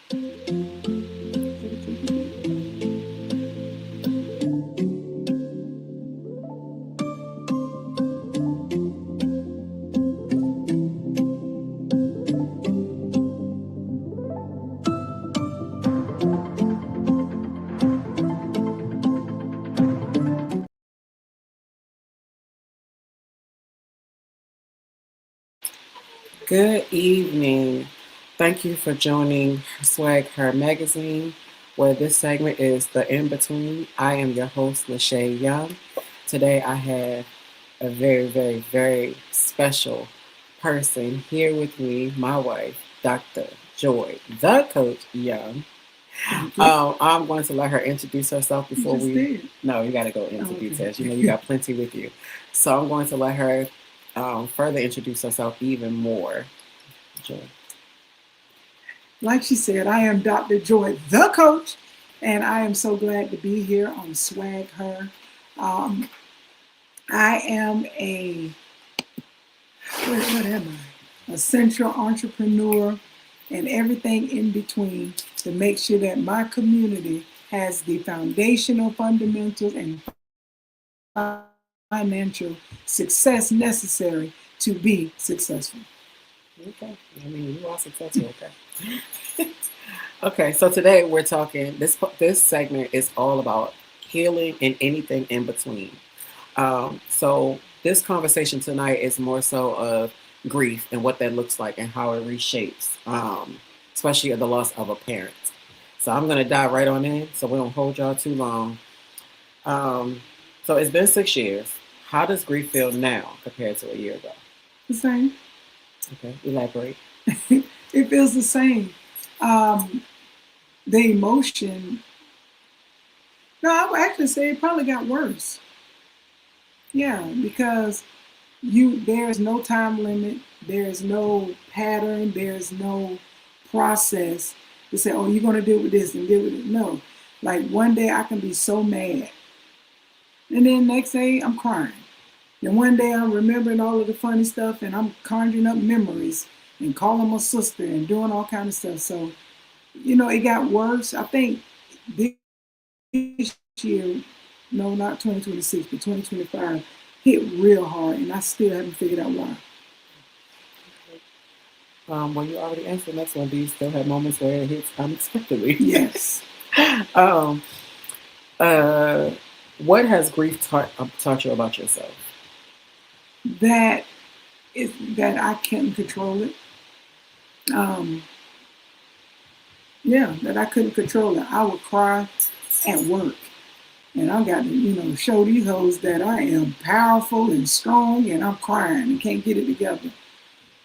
Good evening. Thank you for joining Swag Her Magazine, where this segment is the in between. I am your host, Lachey Young. Today I have a very, very, very special person here with me, my wife, Dr. Joy, the Coach Young. I'm going to let her introduce herself before You just we. did. No, you got to go into Oh, okay. details. You know, you got plenty with you. So I'm going to let her further introduce herself even more. Joy. Like she said, I am Dr. Joy, the coach, and I am so glad to be here on Swag Her. Um, I am what am I? A central entrepreneur and everything in between to make sure that my community has the foundational fundamentals and financial success necessary to be successful. Okay. I mean, you are successful. Okay. Okay. So today we're talking. This segment is all about healing and anything in between. So this conversation tonight is more so of grief and what that looks like and how it reshapes, especially the loss of a parent. So I'm gonna dive right on in, so we don't hold y'all too long. Um, so it's been 6 years. How does grief feel now compared to a year ago? The same. Okay, elaborate. It feels the same. Um, the emotion, no, I would actually say it probably got worse. Yeah, because there's no time limit, there's no pattern, there's no process to say, oh, you're gonna deal with this and deal with it. No. Like one day I can be so mad. And then next day I'm crying. And one day I'm remembering all of the funny stuff and I'm conjuring up memories and calling my sister and doing all kind of stuff. So, it got worse. I think this year, no, not 2026, but 2025, hit real hard, and I still haven't figured out why. Well, you already answered the next one. Do you still have moments where it hits unexpectedly? Yes, um, uh, what has grief taught you about yourself? that is that I can't control it. Um, yeah, that I couldn't control it. I would cry at work, and I got to, show these hoes that I am powerful and strong, and I'm crying and can't get it together.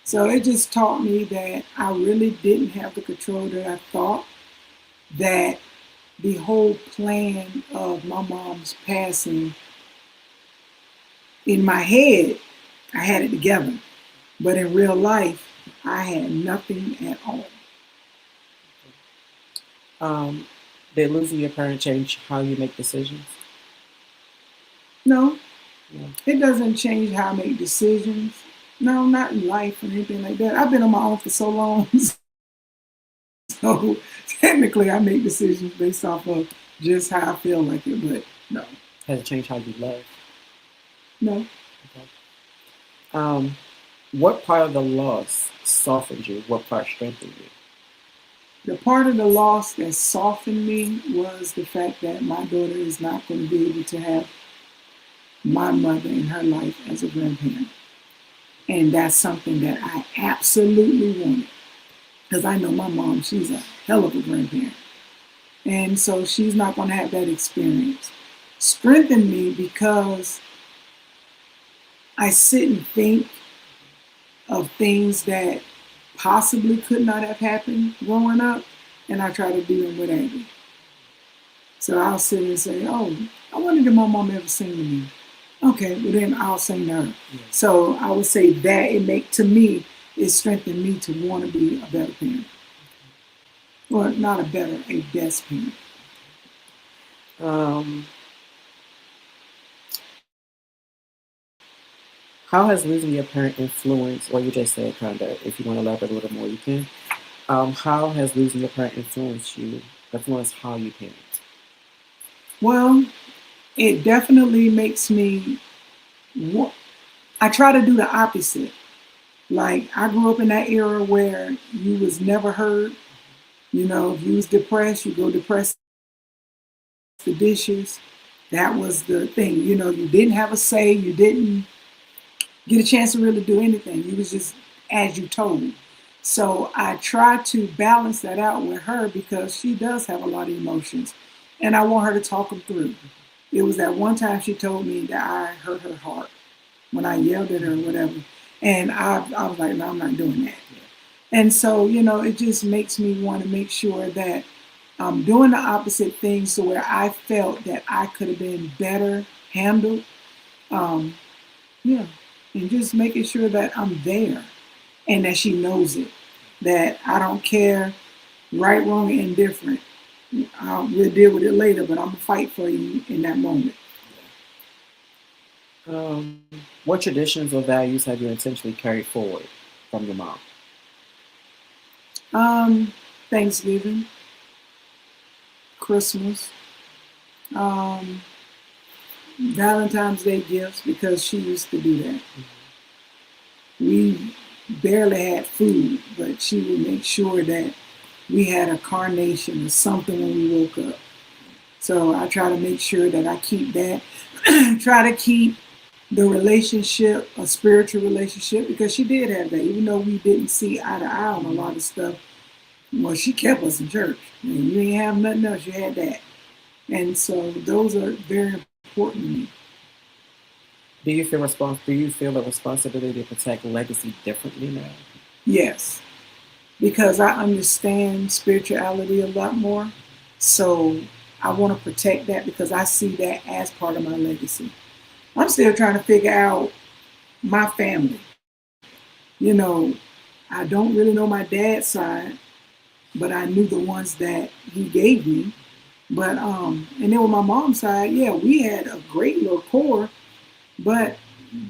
So it just taught me that I really didn't have the control that I thought. That the whole plan of my mom's passing, in my head, I had it together. But in real life, I had nothing at all. Um, did losing your parent change how you make decisions? No, No. it doesn't change how I make decisions. No, not in life or anything like that. I've been on my own for so long. So technically, I make decisions based off of just how I feel like it. But no, Has it changed how you love? no. Okay. Um, what part of the loss softened you? What part strengthened you? The part of the loss that softened me was the fact that my daughter is not going to be able to have my mother in her life as a grandparent. And that's something that I absolutely wanted. Because I know my mom, she's a hell of a grandparent. And so she's not going to have that experience. Strengthened me because I sit and think of things that possibly could not have happened growing up, and I try to do them with anger. So I'll sit and say, oh, I wonder if my mom ever sing to me. Okay, well then I'll sing to her. Yeah. So I would say that to me, it strengthened me to want to be a better parent. Well, not a better, a best parent. Um, how has losing your parent influenced, or you just said kind of, if you want to elaborate a little more, you can. How has losing your parent influenced how you parent? Well, it definitely makes me. I try to do the opposite. Like I grew up in that era where you was never heard. You know, if you was depressed, you go depress the dishes. That was the thing. You know, you didn't have a say. You didn't get a chance to really do anything. You was just as you told. So I try to balance that out with her because she does have a lot of emotions, and I want her to talk them through. It was that one time she told me that I hurt her heart when I yelled at her or whatever, and I was like, no, I'm not doing that. And so, you know, it just makes me want to make sure that I'm doing the opposite things to where I felt that I could have been better handled. Um, yeah, and just making sure that I'm there and that she knows it. That I don't care, right, wrong, or indifferent. We'll deal with it later, but I'm gonna fight for you in that moment. What traditions or values have you intentionally carried forward from your mom? Um, Thanksgiving, Christmas, um, Valentine's Day gifts because she used to do that. We barely had food, but she would make sure that we had a carnation or something when we woke up. So I try to make sure that I keep that. Try to keep the relationship a spiritual relationship because she did have that. Even though we didn't see eye to eye on a lot of stuff, well, she kept us in church. And you ain't have nothing else, you had that. And so those are very important to me. Do you feel a responsibility to protect legacy differently now? Yes, because I understand spirituality a lot more. So I want to protect that because I see that as part of my legacy. I'm still trying to figure out my family. You know, I don't really know my dad's side, but I knew the ones that he gave me. But and then with my mom's side, yeah, we had a great little core. But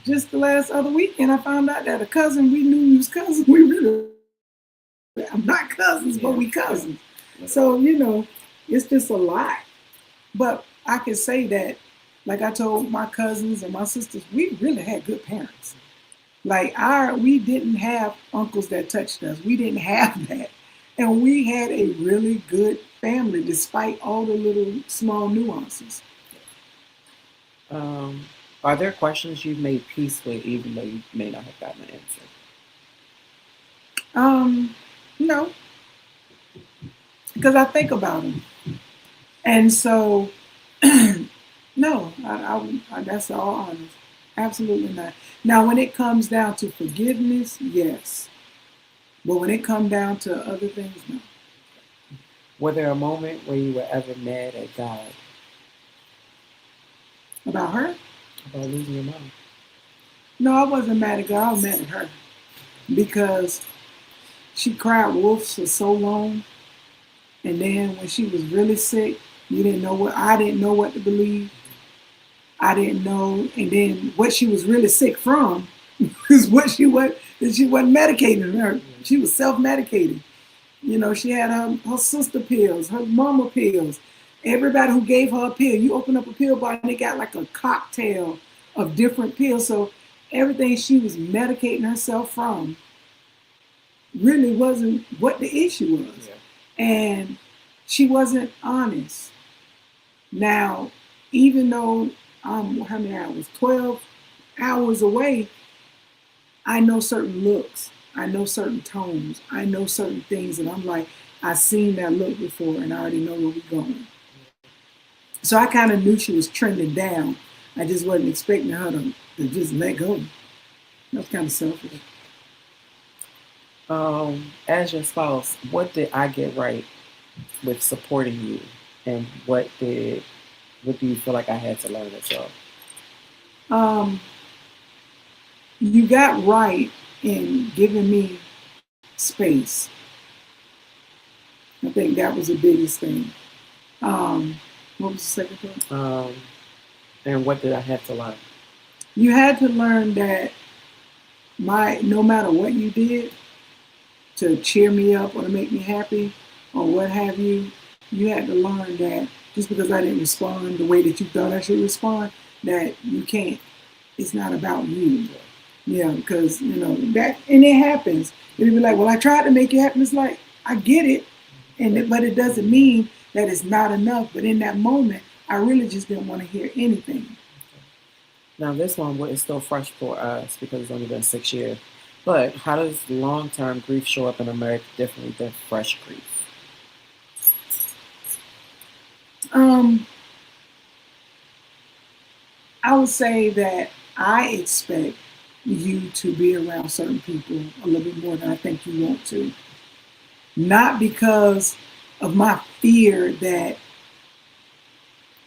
just the last other weekend, I found out that a cousin we knew we was cousins. We really, I'm not cousins, but Yeah. we cousins. So you know, it's just a lot. But I can say that, like I told my cousins and my sisters, we really had good parents. Like we didn't have uncles that touched us. We didn't have that. And we had a really good family despite all the little small nuances. Um, are there questions you've made peace with even though you may not have gotten an answer? Um, no, because I think about them. And so, no, that's all honest. Absolutely not. Now, when it comes down to forgiveness, yes. But when it comes down to other things, no. Were there a moment where you were ever mad at God About her? about losing your mom? No, I wasn't mad at God. I was mad at her because she cried wolf for so long, and then when she was really sick, you didn't know what I didn't know what to believe. I didn't know, and then what she was really sick from is what she wasn't medicating her. She was self-medicating. You know, she had her sister pills, her mama pills. Everybody who gave her a pill, you open up a pill bar and they got like a cocktail of different pills. So everything she was medicating herself from really wasn't what the issue was. Yeah. And she wasn't honest. Now, even though how many hours? 12 hours away, I know certain looks. I know certain tones. I know certain things, and I'm like, I've seen that look before, and I already know where we're going. So I kind of knew she was trending down. I just wasn't expecting her to just let go. That's kind of selfish. As your spouse, what did I get right with supporting you, and what do you feel like I had to learn as well? Um, you got right in giving me space. I think that was the biggest thing. Um, what was the second part? And what did I have to learn? You had to learn that no matter what you did to cheer me up or to make me happy or what have you, you had to learn that just because I didn't respond the way that you thought I should respond, that you can't. It's not about you. Yeah, because that, and it happens. It'll be like, well, I tried to make it happen. It's like, I get it, but it doesn't mean that it's not enough. But in that moment, I really just didn't want to hear anything. Now, this one is still fresh for us because it's only been 6 years. But how does long-term grief show up in America differently than fresh grief? Um, I would say that I expect you to be around certain people a little bit more than I think you want to. Not because of my fear that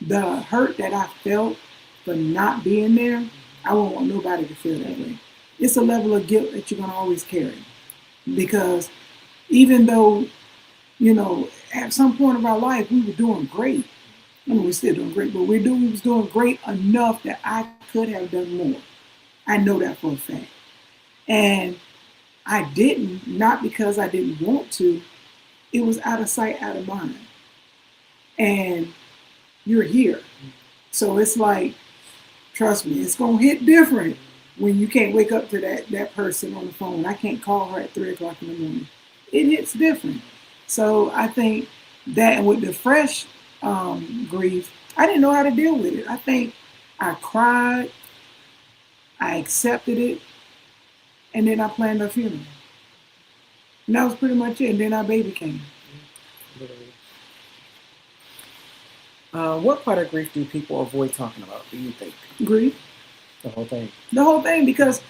the hurt that I felt for not being there, I won't want nobody to feel that way. It's a level of guilt that you're going to always carry. Because even though, at some point of our life, we were doing great. I mean, we're still doing great, but we was doing great enough that I could have done more. I know that for a fact. And I didn't, not because I didn't want to. It was out of sight, out of mind. And you're here. So it's like, trust me, it's going to hit different when you can't wake up to that person on the phone. I can't call her at 3 o'clock in the morning. It hits different. So I think that, and with the fresh grief, I didn't know how to deal with it. I think I cried, I accepted it, and then I planned a funeral. And that was pretty much it. And then our baby came. Literally. What part of grief do people avoid talking about, do you think? Grief. The whole thing. The whole thing, because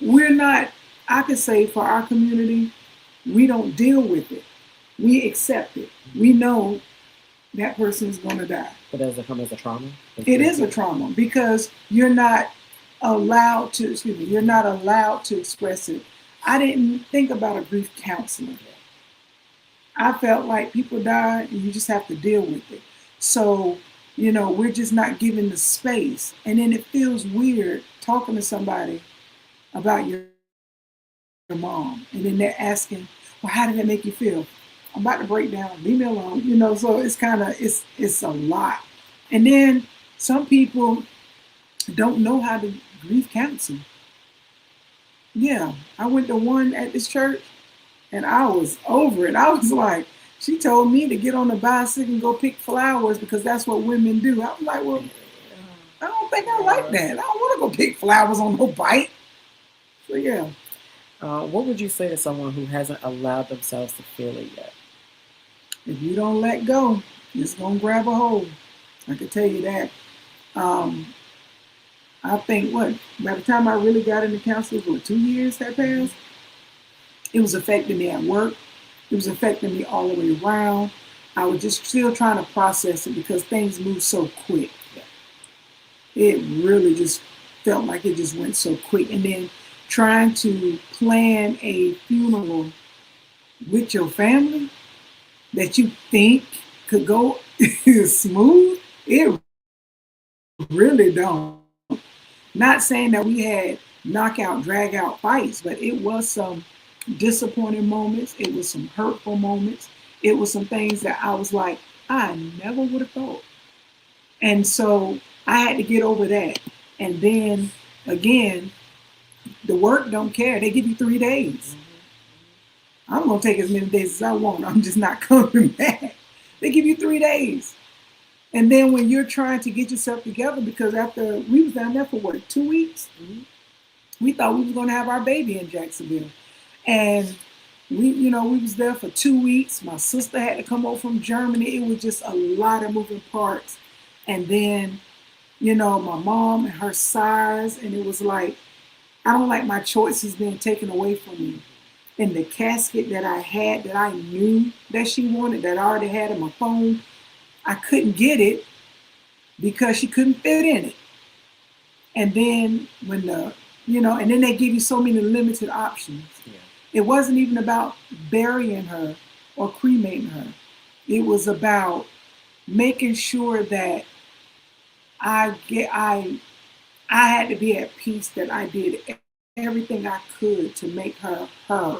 we're not, I could say for our community, we don't deal with it. We accept it. We know that person is going to die. But does it come as a trauma? It is a trauma because you're not allowed to, you're not allowed to express it. I didn't think about a grief counselor. I felt like people die and you just have to deal with it. So, we're just not given the space. And then it feels weird talking to somebody about your mom. And then they're asking, well, how did that make you feel? I'm about to break down. Leave me alone. So it's kind of, it's a lot. And then some people don't know how to grief counsel. Yeah, I went to one at this church and I was over it. I was like, she told me to get on the bicycle and go pick flowers because that's what women do. I was like, well, I don't think I like that. I don't want to go pick flowers on no bike. So yeah. What would you say to someone who hasn't allowed themselves to feel it yet? If you don't let go, it's going to grab a hold. I can tell you that. I think by the time I really got into counseling, 2 years had passed, it was affecting me at work. It was affecting me all the way around. I was just still trying to process it because things move so quick. It really just felt like it just went so quick. And then trying to plan a funeral with your family that you think could go smooth, it really don't. Not saying that we had knockout, drag out fights, but it was some disappointing moments. It was some hurtful moments. It was some things that I was like, I never would have thought. And so I had to get over that. And then again, the work don't care. They give you 3 days. I'm going to take as many days as I want. I'm just not coming back. They give you 3 days. And then when you're trying to get yourself together, because after we was down there for 2 weeks, we thought we was going to have our baby in Jacksonville. And we was there for 2 weeks. My sister had to come over from Germany. It was just a lot of moving parts. And then, my mom and her size, and it was like, I don't like my choices being taken away from me. And the casket that I had, that I knew that she wanted, that I already had in my phone, I couldn't get it because she couldn't fit in it. And then and then they give you so many limited options. Yeah. It wasn't even about burying her or cremating her. It was about making sure that I had to be at peace, that I did everything I could to make her her.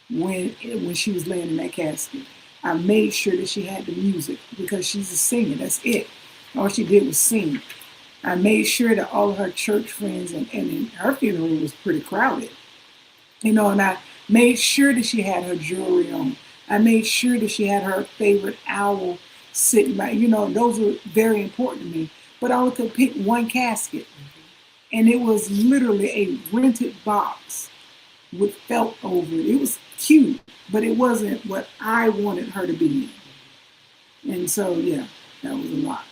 when she was laying in that casket. I made sure that she had the music because she's a singer. That's it. All she did was sing. I made sure that all of her church friends and her funeral was pretty crowded, and I made sure that she had her jewelry on. I made sure that she had her favorite owl sitting by. Those were very important to me. But I only could pick one casket, and it was literally a rented box with felt over it. It was cute, but it wasn't what I wanted her to be in. And so, yeah, that was a lot.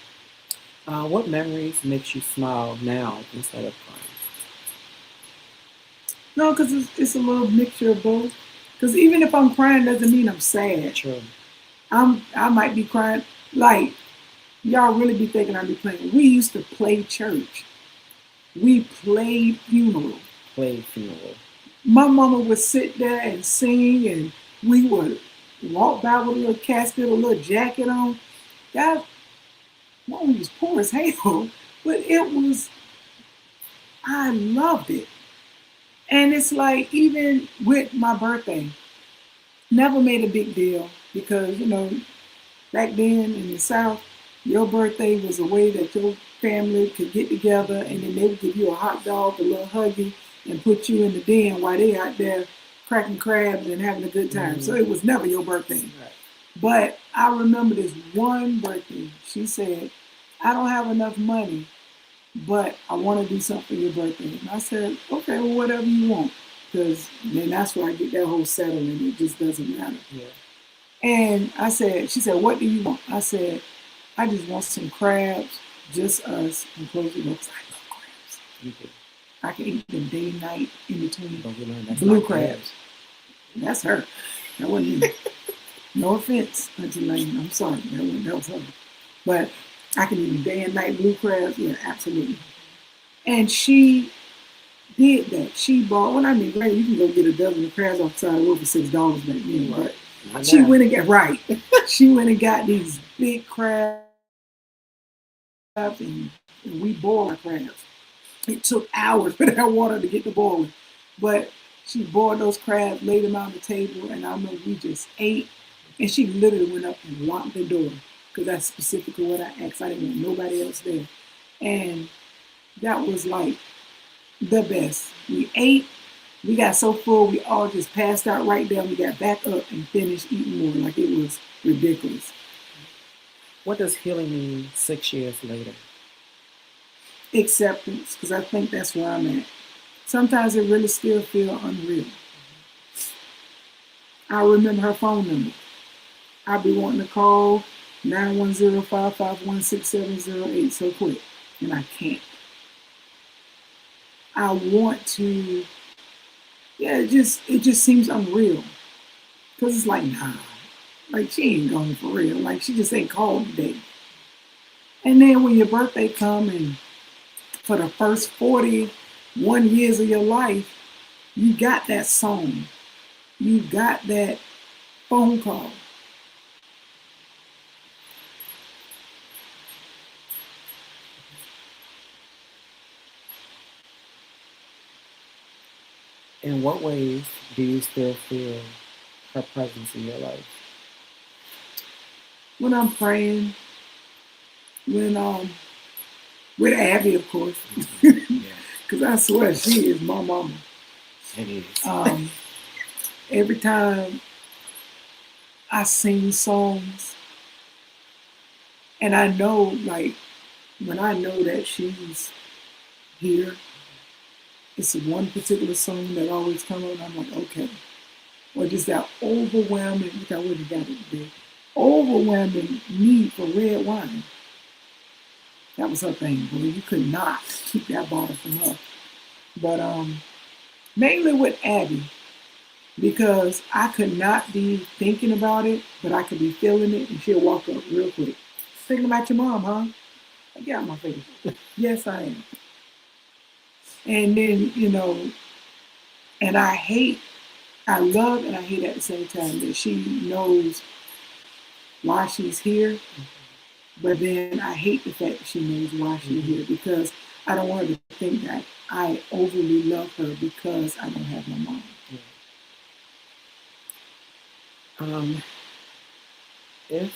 What memories makes you smile now instead of crying? No, because it's a little mixture of both. Because even if I'm crying, doesn't mean I'm sad. True. I might be crying. Like, y'all really be thinking I be playing. We used to play church. We played funeral. Play funeral. My mama would sit there and sing, and we would walk by with a little casket, a little jacket on. That mama was poor as hell, but I loved it. And it's like, even with my birthday, never made a big deal because, back then in the South, your birthday was a way that your family could get together and then they would give you a hot dog, a little huggy, and put you in the den while they out there cracking crabs and having a good time. So it was never your birthday. Right. But I remember this one birthday. She said, I don't have enough money, but I want to do something for your birthday. And I said, okay, well, whatever you want. Because then that's where I get that whole settlement. It just doesn't matter. Yeah. And she said, what do you want? I said, I just want some crabs, just us, and close the door. I love crabs. You do. I can eat them day and night in between. Don't you learn that's Blue not crabs. That's her. That wasn't me. No offense, Auntie Lane. I'm sorry. That was her. But I can eat them day and night blue crabs. Yeah, absolutely. And she did that. She bought, when I mean, right, you can go get a dozen of crabs off the side of the road for $6 back then, right? She went and got, right. She went and got these big crabs and we boiled our crabs. It took hours for that water to get to boiling. But she boiled those crabs, laid them out on the table, and I remember we just ate. And she literally went up and locked the door because that's specifically what I asked. I didn't want nobody else there. And that was like the best. We ate. We got so full, we all just passed out right there. We got back up and finished eating more. Like, it was ridiculous. What does healing mean 6 years later? Acceptance, because I think that's where I'm at. Sometimes it really still feels unreal. I remember her phone number. I'd be wanting to call 910-551-6708 so quick, and I can't. I want to, it just seems unreal. Because it's like, nah, like, she ain't going for real. Like, she just ain't called today. And then when your birthday come and for the first 41 years of your life, you got that song. You got that phone call. In what ways do you still feel her presence in your life? When I'm praying, when with Abby, of course, because I swear she is my mama. It is. Every time I sing songs, and I know, like, when I know that she's here, it's one particular song that always comes on. I'm like, okay. Or just that overwhelming, look how what you got it today, overwhelming need for red wine. That was her thing, boy. You could not keep that bottle from her. But mainly with Abby, because I could not be thinking about it, but I could be feeling it, and she'll walk up real quick. Thinking about your mom, huh? Get out my face. Yes, I am. And then, and I love and I hate at the same time that she knows why she's here, but then I hate the fact that she knows why she's here, because I don't want her to think that I overly love her because I don't have my mom. Um, if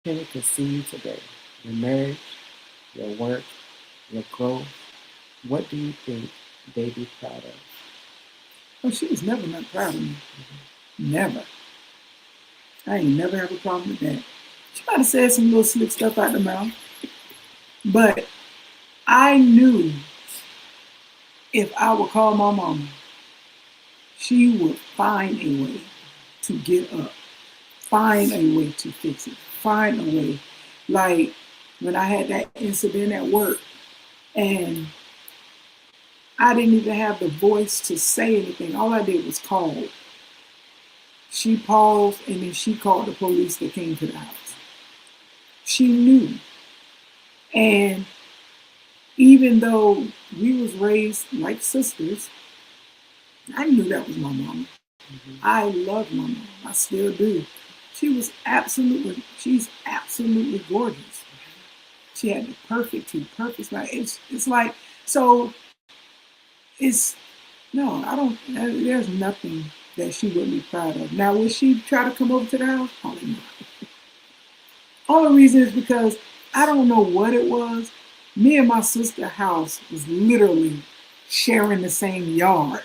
Penny could see you today, your marriage, your work, your growth, what do you think they'd be proud of? Oh, she was never not proud of me. Never. I ain't never have a problem with that. She might have said some little slick stuff out the mouth, but I knew if I would call my mama, she would find a way to get up, find a way to fix it, find a way. Like when I had that incident at work and I didn't even have the voice to say anything. All I did was call. She paused and then she called the police that came to the house. She knew. And even though we was raised like sisters, I knew that was my mama. Mm-hmm. I love my mom. I still do. She's absolutely gorgeous. She had the perfect teeth, perfect smile. It's like, so it's, no, I don't, there's nothing that she wouldn't be proud of. Now, would she try to come over to the house? Probably not. Only reason is because I don't know what it was. Me and my sister's house was literally sharing the same yard.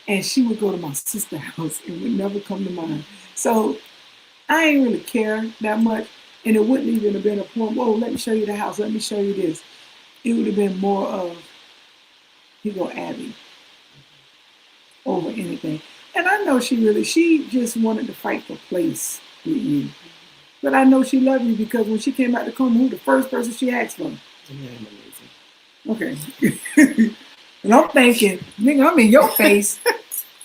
And she would go to my sister's house and would never come to mine. So I ain't really care that much. And it wouldn't even have been a point, whoa, let me show you the house, let me show you this. It would have been more of, here go Abby, over anything. And I know she just wanted to fight for place with you. But I know she loved you because when she came out to come, who the first person she asked for? Okay. And I'm thinking, nigga, I'm in your face.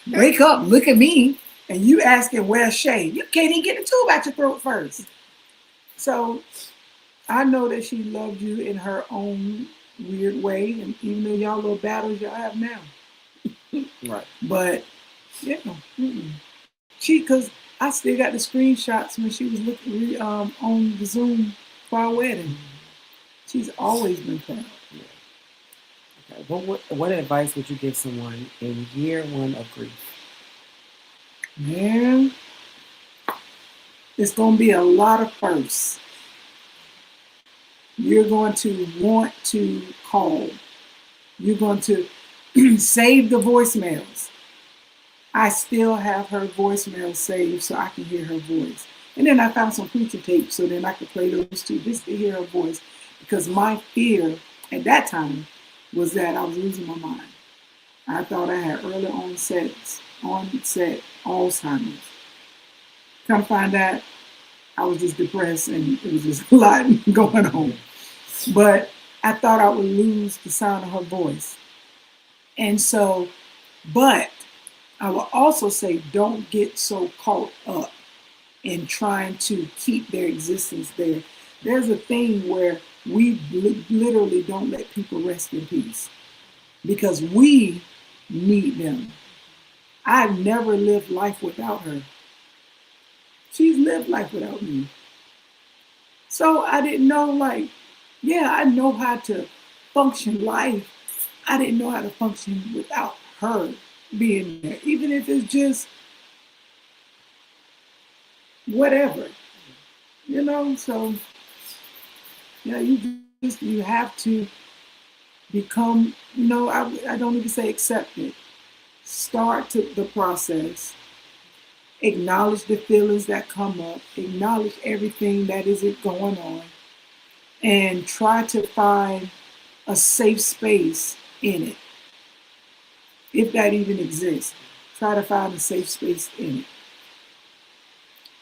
Wake up, look at me, and you asking where's Shay. You can't even get the tube out your throat first. So I know that she loved you in her own weird way, and even though y'all little battles y'all have now. Right. But yeah, because I still got the screenshots when she was looking on the Zoom for our wedding. She's always been proud. Yeah. Okay. What advice would you give someone in year one of grief? Man, it's going to be a lot of firsts. You're going to want to call. You're going to save the voicemails. I still have her voicemail saved so I can hear her voice. And then I found some preacher tapes so then I could play those too, just to hear her voice. Because my fear at that time was that I was losing my mind. I thought I had early onset Alzheimer's. Come find out, I was just depressed and it was just a lot going on. But I thought I would lose the sound of her voice. And so, but I will also say, don't get so caught up in trying to keep their existence there. There's a thing where we literally don't let people rest in peace because we need them. I've never lived life without her. She's lived life without me. So I didn't know, like, yeah, I know how to function life. I didn't know how to function without her being there, even if it's just whatever, So yeah, you have to become, I don't even say accept it. Start the process. Acknowledge the feelings that come up. Acknowledge everything that is going on, and try to find a safe space in it, if that even exists. Try to find a safe space in it.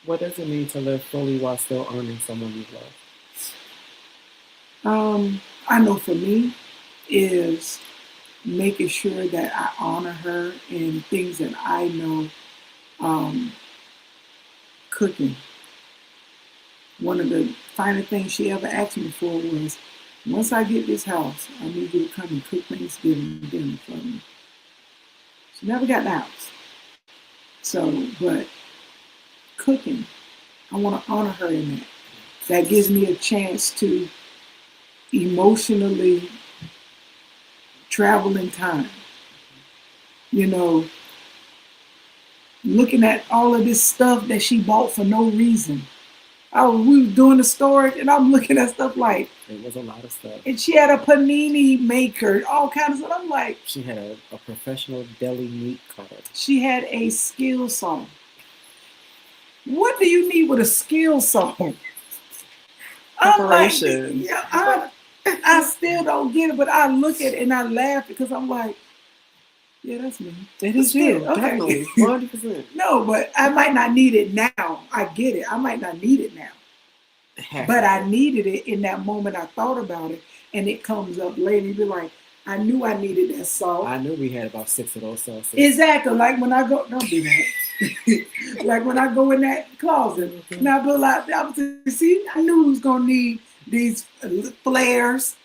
What does it mean to live fully while still honoring someone you love? I know for me is making sure that I honor her in things that I know. Cooking. One of the final things she ever asked me for was, once I get this house, I need you to come and cook Thanksgiving dinner for me. She never got the house. So, but cooking, I want to honor her in that. That gives me a chance to emotionally travel in time. looking at all of this stuff that she bought for no reason. We was doing the storage, and I'm looking at stuff like, It was a lot of stuff. and she had a panini maker, all kinds of stuff. I'm like, She had a professional deli meat cutter. she had a skill saw. What do you need with a skill saw? I'm like, Preparation. yeah, I still don't get it, but I look at it and I laugh because I'm like, yeah, that's me. It But is you, still, okay. definitely, 100%. No, but I might not need it now. I get it. I might not need it now. But I needed it in that moment. I thought about it, and it comes up later. You be like, I knew I needed that salt. I knew we had about 6 of those sauces. Exactly. Like when I go, don't do that. Like when I go in that closet, and I be like, see, I knew we was gonna need these flares.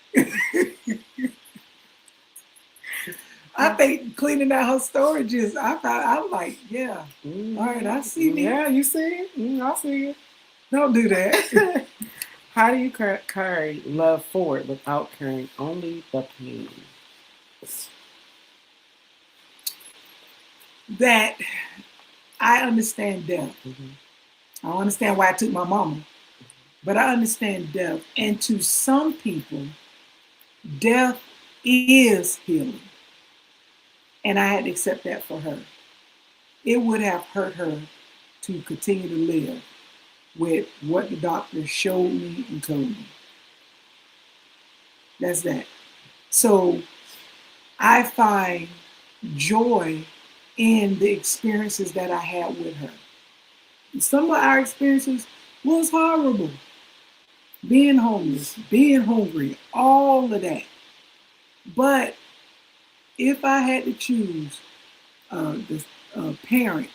I think cleaning out her storages, I'm like, yeah. All right, I see me. Yeah, you see? I see you. Don't do that. How do you carry love forward without carrying only the pain? That I understand death. Mm-hmm. I don't understand why I took my mama, but I understand death. And to some people, death is healing. And I had to accept that for her. It would have hurt her to continue to live with what the doctor showed me and told me. That's that. So I find joy in the experiences that I had with her. Some of our experiences was horrible. Being homeless, being hungry, all of that. But if I had to choose the parent,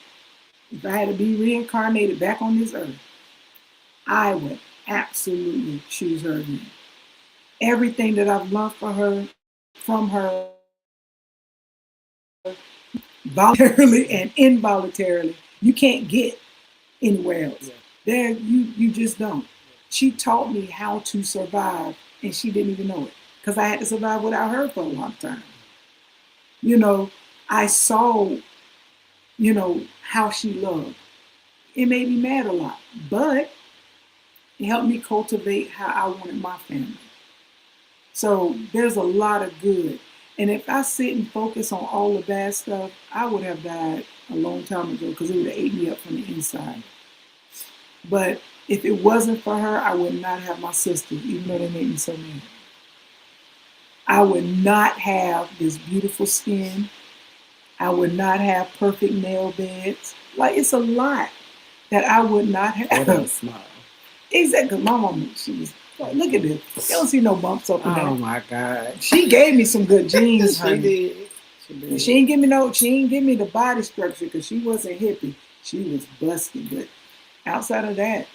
if I had to be reincarnated back on this earth, I would absolutely choose her again. Everything that I've learned from her, voluntarily and involuntarily, you can't get anywhere else. Yeah. There, you just don't. She taught me how to survive, and she didn't even know it because I had to survive without her for a long time. You know, I saw, how she loved. It made me mad a lot, but it helped me cultivate how I wanted my family. So there's a lot of good. And if I sit and focus on all the bad stuff, I would have died a long time ago because it would have ate me up from the inside. But if it wasn't for her, I would not have my sisters, even though they made me so mad. I would not have this beautiful skin. I would not have perfect nail beds. Like, it's a lot that I would not have. What a smile. Exactly. My mama, she was like, look at this. You don't see no bumps up in there. Oh my God. She gave me some good genes, She honey. did. She did. She didn't give me the body structure because she wasn't hippie. She was busted. But outside of that,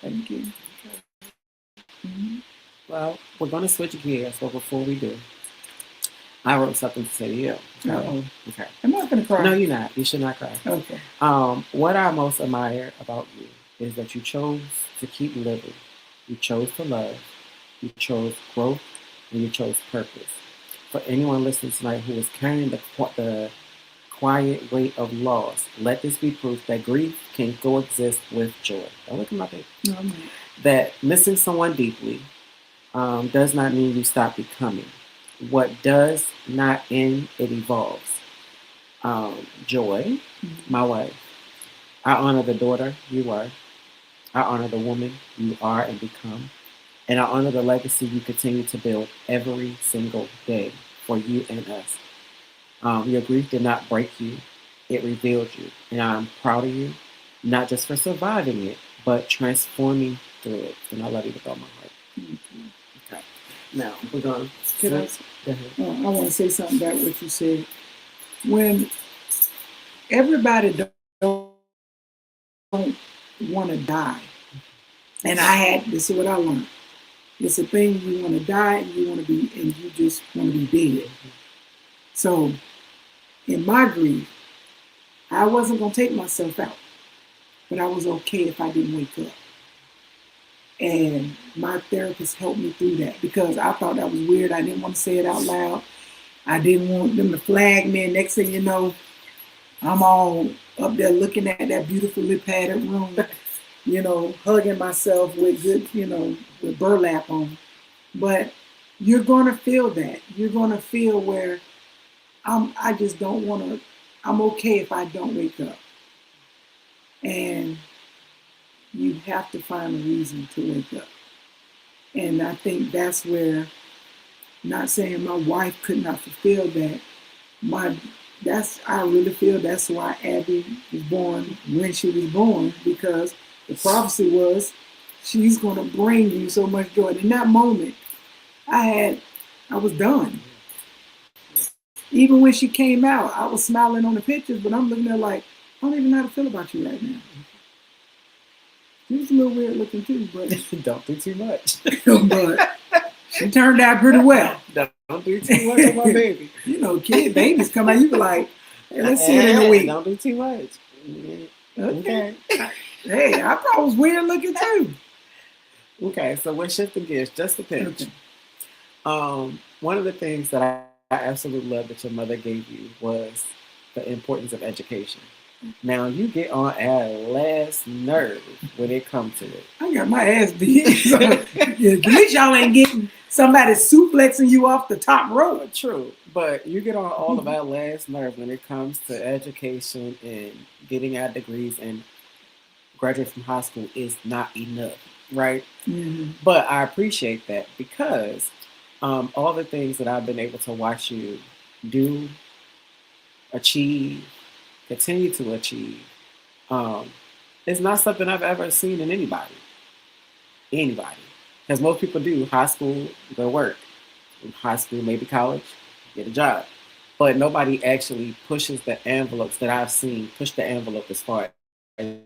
thank you. Mm-hmm. Well, we're going to switch gears, but before we do, I wrote something to say to you. Uh-oh. Okay. I'm not going to cry. No, you're not. You should not cry. Okay. What I most admire about you is that you chose to keep living. You chose to love. You chose growth, and you chose purpose. For anyone listening tonight who is carrying the quiet weight of loss, let this be proof that grief can coexist with joy. Don't look at my face. No, I'm not. That missing someone deeply does not mean you stop becoming. What does not end, it evolves. Joy, my wife. I honor the daughter you were. I honor the woman you are and become. And I honor the legacy you continue to build every single day for you and us. Your grief did not break you, it revealed you. And I'm proud of you, not just for surviving it, but transforming through it. And I love you with all my heart. Mm-hmm. Okay. Now, we're going to... Go ahead. I want to say something about what you said. When everybody don't want to die, and this is what I learned. It's a thing you want to die and you just want to be dead. So in my grief, I wasn't going to take myself out, but I was okay if I didn't wake up. And my therapist helped me through that because I thought that was weird. I didn't want to say it out loud. I didn't want them to flag me. And next thing you know, I'm all up there looking at that beautifully padded room, hugging myself with good, with burlap on. But you're gonna feel that. You're gonna feel where I just don't wanna I'm okay if I don't wake up. And you have to find a reason to wake up. And I think that's where, not saying my wife could not fulfill that, my I really feel that's why Abby was born when she was born, because the prophecy was she's gonna bring you so much joy. In that moment, I was done. Even when she came out, I was smiling on the pictures, but I'm looking at her like, I don't even know how to feel about you right now. She was a little weird looking too, but Don't do too much. but she turned out pretty well. Don't do too much on my baby. Babies come out, you be like, hey, let's see it in a week. Don't do too much. Okay. Hey, I thought it was weird looking too. Okay, so we're shifting gears just a pinch. Okay. One of the things that I absolutely love that your mother gave you was the importance of education. Now you get on our last nerve when it comes to it. I got my ass beat. So, at least y'all ain't getting somebody suplexing you off the top rope. True, but you get on all of our last nerve when it comes to education and getting our degrees and graduating from high school is not enough, right? Mm-hmm. But I appreciate that because all the things that I've been able to watch you do, achieve, continue to achieve, it's not something I've ever seen in anybody. Anybody. Because most people do high school, go work. High school, maybe college, get a job. But nobody actually pushes the envelopes that I've seen, push the envelope as far as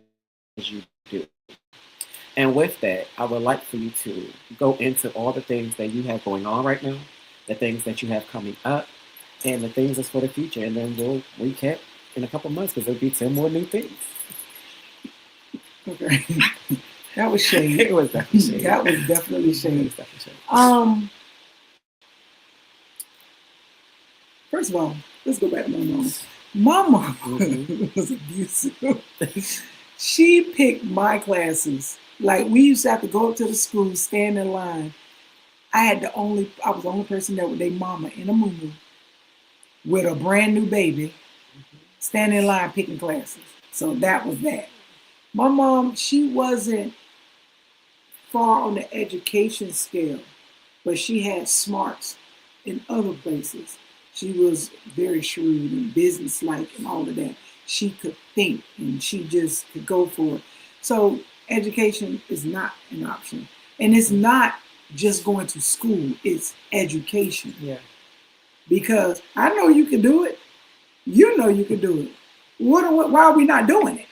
you do. And with that, I would like for you to go into all the things that you have going on right now, the things that you have coming up, and the things that's for the future. And then we'll recap in a couple months because there'll be 10 more new things. Okay. That was shade. It was definitely shade. That was definitely shade. First of all, let's go back to my mom. My mom was abusive. She picked my classes. Like, we used to have to go up to the school, stand in line. I was the only person there with their mama in a moo with a brand new baby, standing in line picking classes. So that was that. My mom, she wasn't far on the education scale, but she had smarts in other places. She was very shrewd and businesslike and all of that. She could think and she just could go for it. So education is not an option. And it's not just going to school, it's education. Yeah. Because I know you can do it. You know you can do it. Why are we not doing it?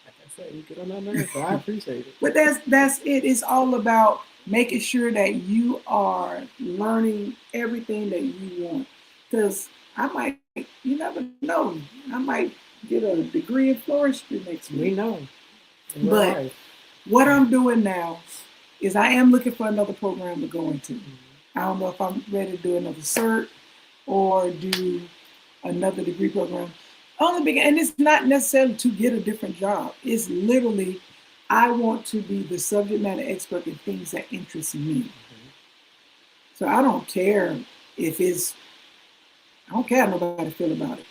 Like I said, you get on that nerve, so I appreciate it. But that's it. It's all about making sure that you are learning everything that you want. Because you never know. I might get a degree in floristry next week. We know. But what I'm doing now is I am looking for another program to go into. I don't know if I'm ready to do another cert or do another degree program. And it's not necessarily to get a different job. It's literally, I want to be the subject matter expert in things that interest me. So I don't care I don't care how nobody feel about it.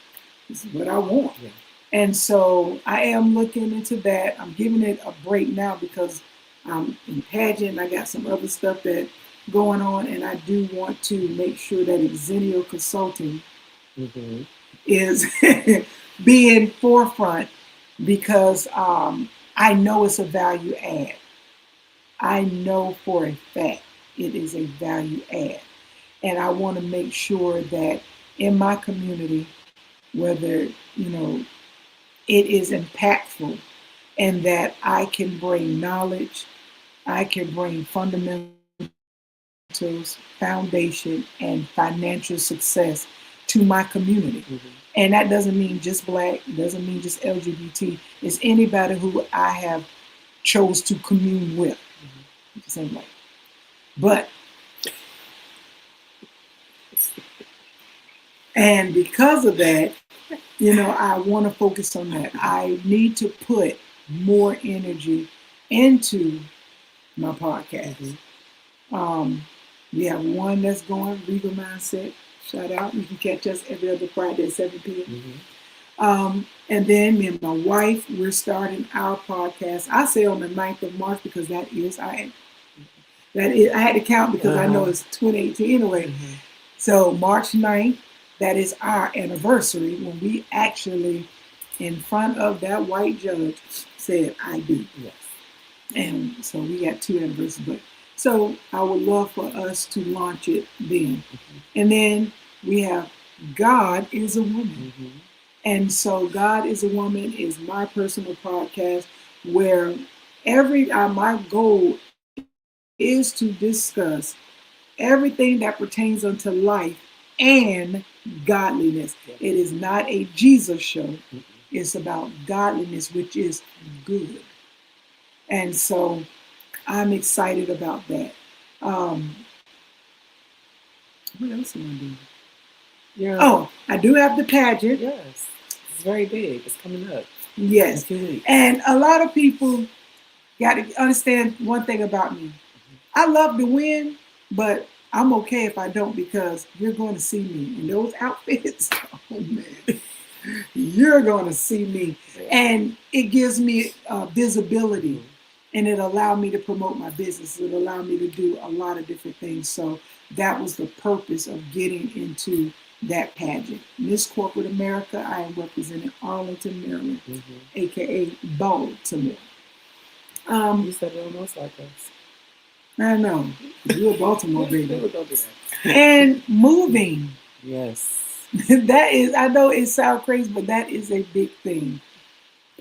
This is what I want. Yeah. And so I am looking into that. I'm giving it a break now because I'm in pageant. I got some other stuff that going on, and I do want to make sure that Exennial Consulting is being forefront because I know it's a value add. I know for a fact it is a value add. And I want to make sure that in my community, whether, it is impactful and that I can bring knowledge, I can bring fundamentals, foundation, and financial success to my community. And that doesn't mean just Black, it doesn't mean just LGBT. It's anybody who I have chose to commune with. The same way. But, and because of that, I want to focus on that. I need to put more energy into my podcast. Um, we have one that's going, Legal Mindset. Shout out. You can catch us every other Friday at 7 p.m. And then me and my wife, we're starting our podcast. I say on the 9th of March because I had to count because I know it's 2018 anyway. So March 9th, that is our anniversary when we actually, in front of that white judge, said, I do. Yes. And so we got 2 anniversaries. But so I would love for us to launch it then. And then we have God is a Woman. And so God is a Woman is my personal podcast where my goal is to discuss everything that pertains unto life and godliness. It is not a Jesus show. It's about godliness, which is good. And so I'm excited about that. What else am I doing? Yeah. Oh, I do have the pageant. Yes. It's very big. It's coming up. Yes. And a lot of people got to understand one thing about me. I love to win, but I'm okay if I don't because you're going to see me in those outfits. Oh, man. You're going to see me. And it gives me visibility. And it allowed me to promote my business. It allowed me to do a lot of different things. So that was the purpose of getting into that pageant. Miss Corporate America, I am representing Arlington, Maryland, a.k.a. Baltimore. You said it almost like us. I know. You're a Baltimore baby. And moving. Yes. That is, I know it sounds crazy, but that is a big thing.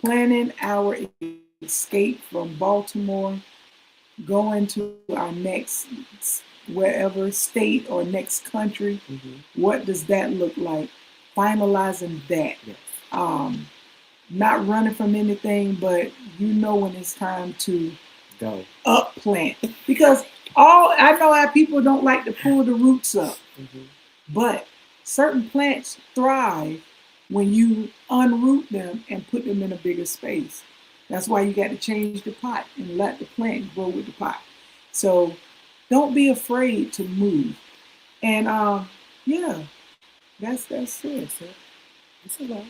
Planning our escape from Baltimore, going to our next wherever state or next country. What does that look like? Finalizing that. Yes. Not running from anything, but when it's time to go up plant. Because I know how people don't like to pull the roots up, but certain plants thrive when you unroot them and put them in a bigger space. That's why you got to change the pot and let the plant grow with the pot. So don't be afraid to move. And yeah, that's it. It's a lot.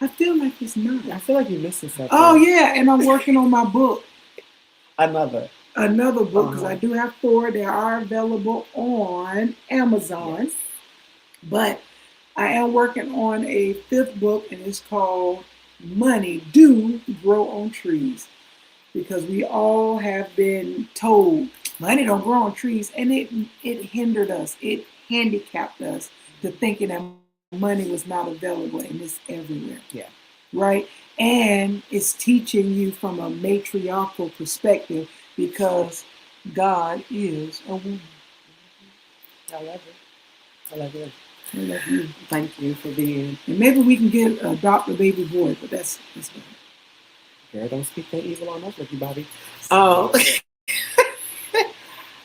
I feel like it's not. I feel like you're missing something. Oh yeah, and I'm working on my book. Another book because I do have 4. They are available on Amazon. Yes. But I am working on a 5th book, and it's called Money Do Grow on Trees. Because we all have been told money don't grow on trees, and it hindered us. It handicapped us to thinking that money was not available, and it's everywhere. Yeah. Right? And it's teaching you from a matriarchal perspective because God is a woman. I love it. I love it. I love you. Thank you for being. And maybe we can adopt a baby boy, but that's good. Girl, don't speak that evil on us, everybody.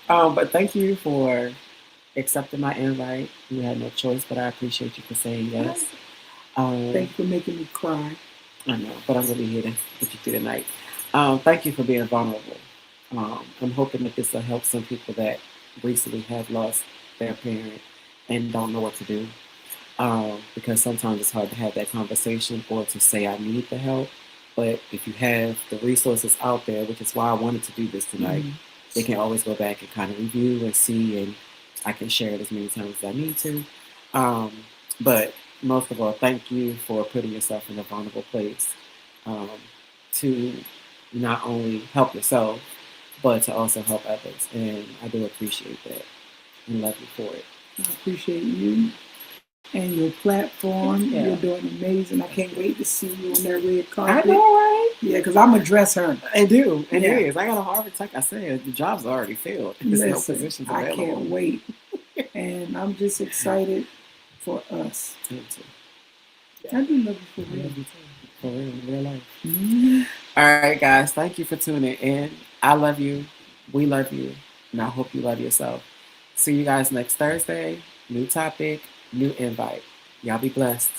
But thank you for accepting my invite. You had no choice, but I appreciate you for saying yes. Thank you for making me cry. I know, but I'm really here to get you through the night. Thank you for being vulnerable. I'm hoping that this will help some people that recently have lost their parent and don't know what to do. Because sometimes it's hard to have that conversation or to say I need the help. But if you have the resources out there, which is why I wanted to do this tonight, they can always go back and kind of review and see, and I can share it as many times as I need to. But most of all, thank you for putting yourself in a vulnerable place to not only help yourself, but to also help others. And I do appreciate that and love you for it. I appreciate you and your platform. Yeah. You're doing amazing. I can't wait to see you on that red carpet. I know, right? Yeah, because I'm going to dress her. I do. It is. I got a Harvard, like I said, the job's already filled. There's no positions available. I can't wait. And I'm just excited for us. Me too. Yeah. I do love you for real. I love you too. For real, in real life. All right, guys. Thank you for tuning in. I love you. We love you. And I hope you love yourself. See you guys next Thursday. New topic, new invite. Y'all be blessed.